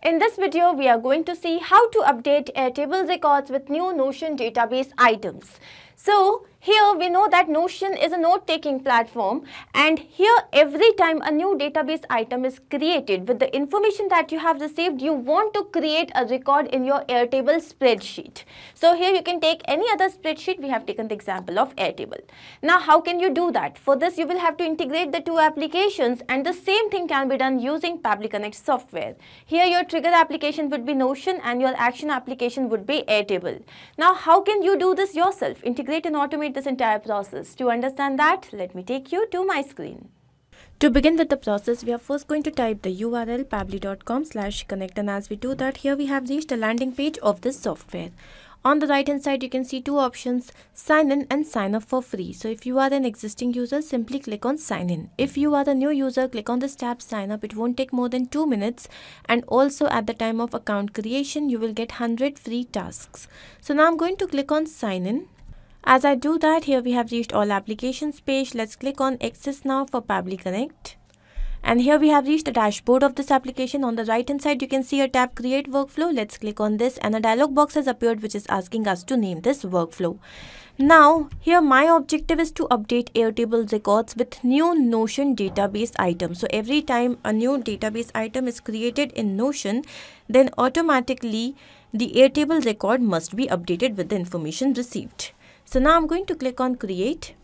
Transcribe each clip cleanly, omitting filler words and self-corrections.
In this video, we are going to see how to update Airtable records with new Notion database items. So, here we know that Notion is a note-taking platform, and here every time a new database item is created with the information that you have received, you want to create a record in your Airtable spreadsheet. So, here you can take any other spreadsheet. We have taken the example of Airtable. Now, how can you do that? For this, you will have to integrate the two applications, and the same thing can be done using Pabbly Connect software. Here, your trigger application would be Notion and your action application would be Airtable. Now, how can you do this yourself? Integrate and automate this entire process. To understand that, let me take you to my screen. To begin with the process, we are first going to type the URL pabbly.com/connect, and as we do that, here we have reached a landing page of this software. On the right hand side, you can see two options, sign in and sign up for free. So if you are an existing user, simply click on sign in. If you are a new user, click on this tab sign up. It won't take more than 2 minutes, and also at the time of account creation, you will get 100 free tasks. So now I'm going to click on sign in. As I do that, here we have reached all applications page. Let's click on access now for Pabbly Connect. And here we have reached the dashboard of this application. On the right hand side, you can see a tab create workflow. Let's click on this, and a dialog box has appeared which is asking us to name this workflow. Now, here my objective is to update Airtable records with new Notion database items. So every time a new database item is created in Notion, then automatically the Airtable record must be updated with the information received. So now I'm going to click on create.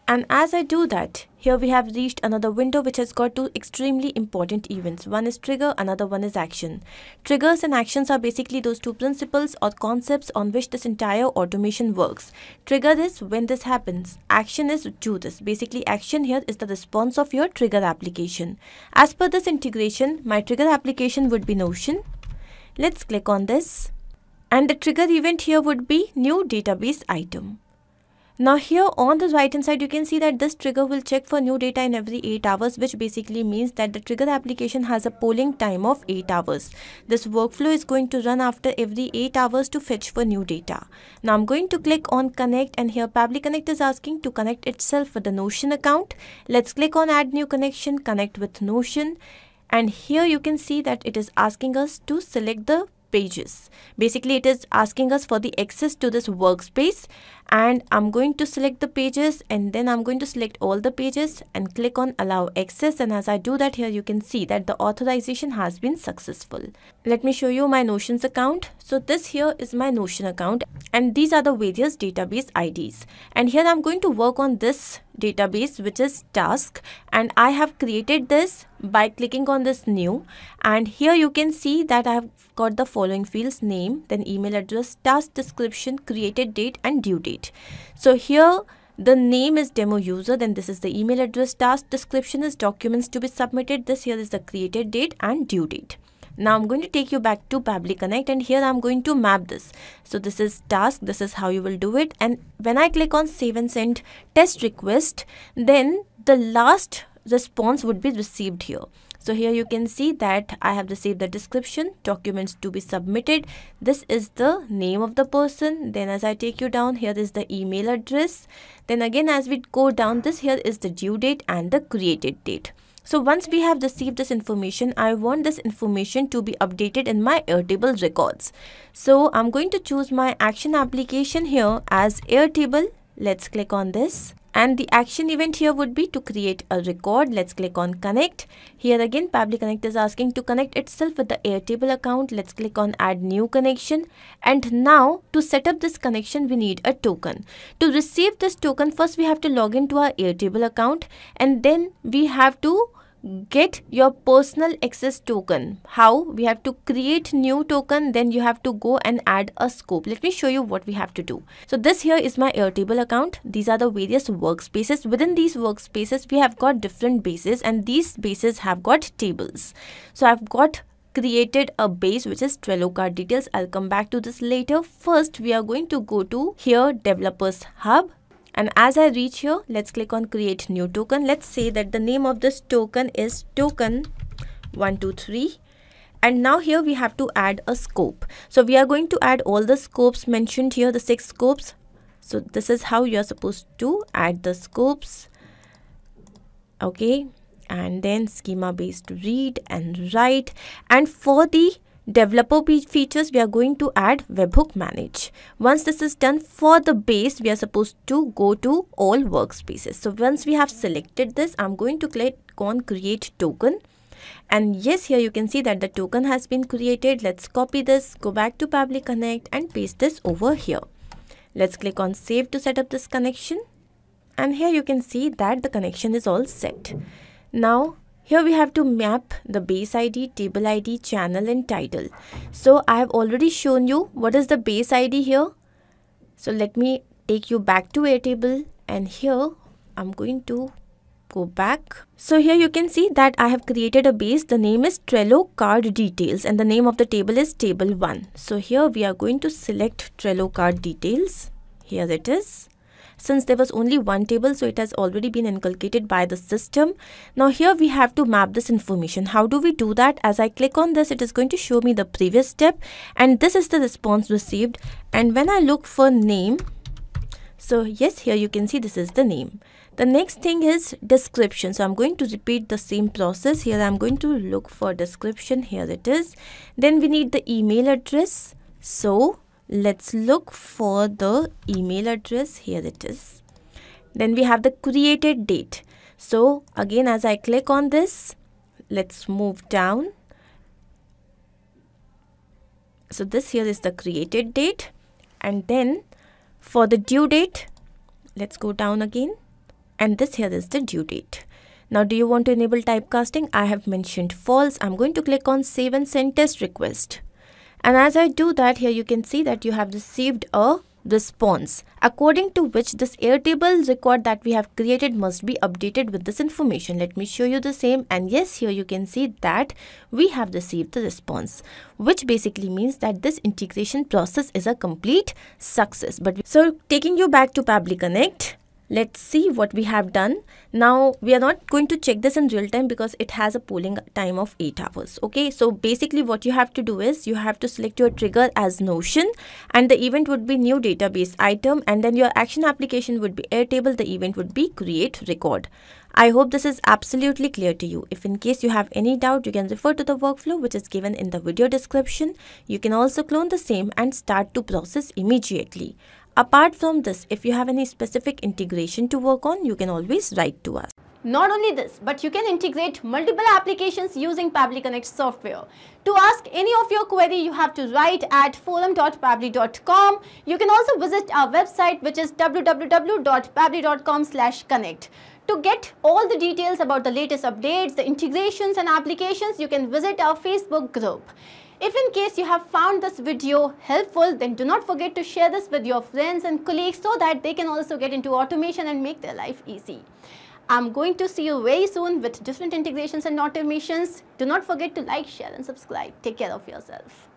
And as I do that, here we have reached another window which has got two extremely important events. One is trigger, another one is action. Triggers and actions are basically those two principles or concepts on which this entire automation works. Trigger is when this happens. Action is do this. Basically, action here is the response of your trigger application. As per this integration, my trigger application would be Notion. Let's click on this. And the trigger event here would be new database item. Now here on the right hand side, you can see that this trigger will check for new data in every 8 hours, which basically means that the trigger application has a polling time of 8 hours. This workflow is going to run after every 8 hours to fetch for new data. Now I'm going to click on connect, and here Pabbly Connect is asking to connect itself with the Notion account. Let's click on add new connection, connect with Notion. And here you can see that it is asking us to select the pages. Basically, it is asking us for the access to this workspace, and I'm going to select the pages, and then I'm going to select all the pages and click on allow access. And as I do that, here you can see that the authorization has been successful. Let me show you my Notion's account. So this here is my Notion account, and these are the various database IDs. And here I'm going to work on this database, which is task, and I have created this by clicking on this new, and here you can see that I have got the following fields: name, then email address, task description, created date and due date. So here the name is demo user, then this is the email address, task description is documents to be submitted, this here is the created date and due date. Now I'm going to take you back to Pabbly Connect, and here I'm going to map this. So this is task, this is how you will do it, and when I click on save and send test request, then the last response would be received here. So here you can see that I have received the description, documents to be submitted. This is the name of the person. Then as I take you down, here is the email address. Then again, as we go down, this here is the due date and the created date. So once we have received this information, I want this information to be updated in my Airtable records. So I'm going to choose my action application here as Airtable. Let's click on this. And the action event here would be to create a record. Let's click on connect. Here again, Pabbly Connect is asking to connect itself with the Airtable account. Let's click on add new connection. And now to set up this connection, we need a token. To receive this token, first we have to log into our Airtable account, and then we have to get your personal access token. How? We have to create new token, then you have to go and add a scope. Let me show you what we have to do. So this here is my Airtable account. These are the various workspaces. Within these workspaces, we have got different bases, and these bases have got tables. So I've got created a base which is Trello card details. I'll come back to this later. First, we are going to go to here developers hub. And as I reach here, let's click on create new token. Let's say that the name of this token is token 123. And now here we have to add a scope. So we are going to add all the scopes mentioned here, the 6 scopes. So this is how you're supposed to add the scopes. Okay. And then schema based read and write. And for the developer features, we are going to add webhook manage. Once this is done for the base, we are supposed to go to all workspaces. So once we have selected this, I'm going to click on create token. And yes, here you can see that the token has been created. Let's copy this, go back to Pabbly Connect and paste this over here. Let's click on save to set up this connection. And here you can see that the connection is all set. Now, here we have to map the base ID, table ID, channel and title. So I have already shown you what is the base ID here. So let me take you back to Airtable, and here I'm going to go back. So here you can see that I have created a base. The name is Trello card details and the name of the table is table 1. So here we are going to select Trello card details. Here it is. Since there was only one table, so it has already been inculcated by the system. Now here we have to map this information. How do we do that? As I click on this, it is going to show me the previous step, and this is the response received. And when I look for name, so yes, here you can see this is the name. The next thing is description. So I'm going to repeat the same process. Here I'm going to look for description. Here it is. Then we need the email address. So let's look for the email address. Here it is. Then we have the created date. So again, as I click on this, let's move down. So this here is the created date. And then for the due date, let's go down again. And this here is the due date. Now, do you want to enable typecasting? I have mentioned false. I'm going to click on save and send test request. And as I do that, here you can see that you have received a response, according to which this Airtable record that we have created must be updated with this information. Let me show you the same. And yes, here you can see that we have received the response, which basically means that this integration process is a complete success. So taking you back to Pabbly Connect, let's see what we have done. Now, we are not going to check this in real time because it has a polling time of 8 hours. Okay, so basically what you have to do is you have to select your trigger as Notion, and the event would be new database item, and then your action application would be Airtable. The event would be create record. I hope this is absolutely clear to you. If in case you have any doubt, you can refer to the workflow which is given in the video description. You can also clone the same and start to process immediately. Apart from this, if you have any specific integration to work on, you can always write to us. Not only this, but you can integrate multiple applications using Pabbly Connect software. To ask any of your query, you have to write at forum.pabbly.com. You can also visit our website, which is www.pabbly.com/connect. To get all the details about the latest updates, the integrations and applications, you can visit our Facebook group. If in case you have found this video helpful, then do not forget to share this with your friends and colleagues so that they can also get into automation and make their life easy. I'm going to see you very soon with different integrations and automations. Do not forget to like, share and subscribe. Take care of yourself.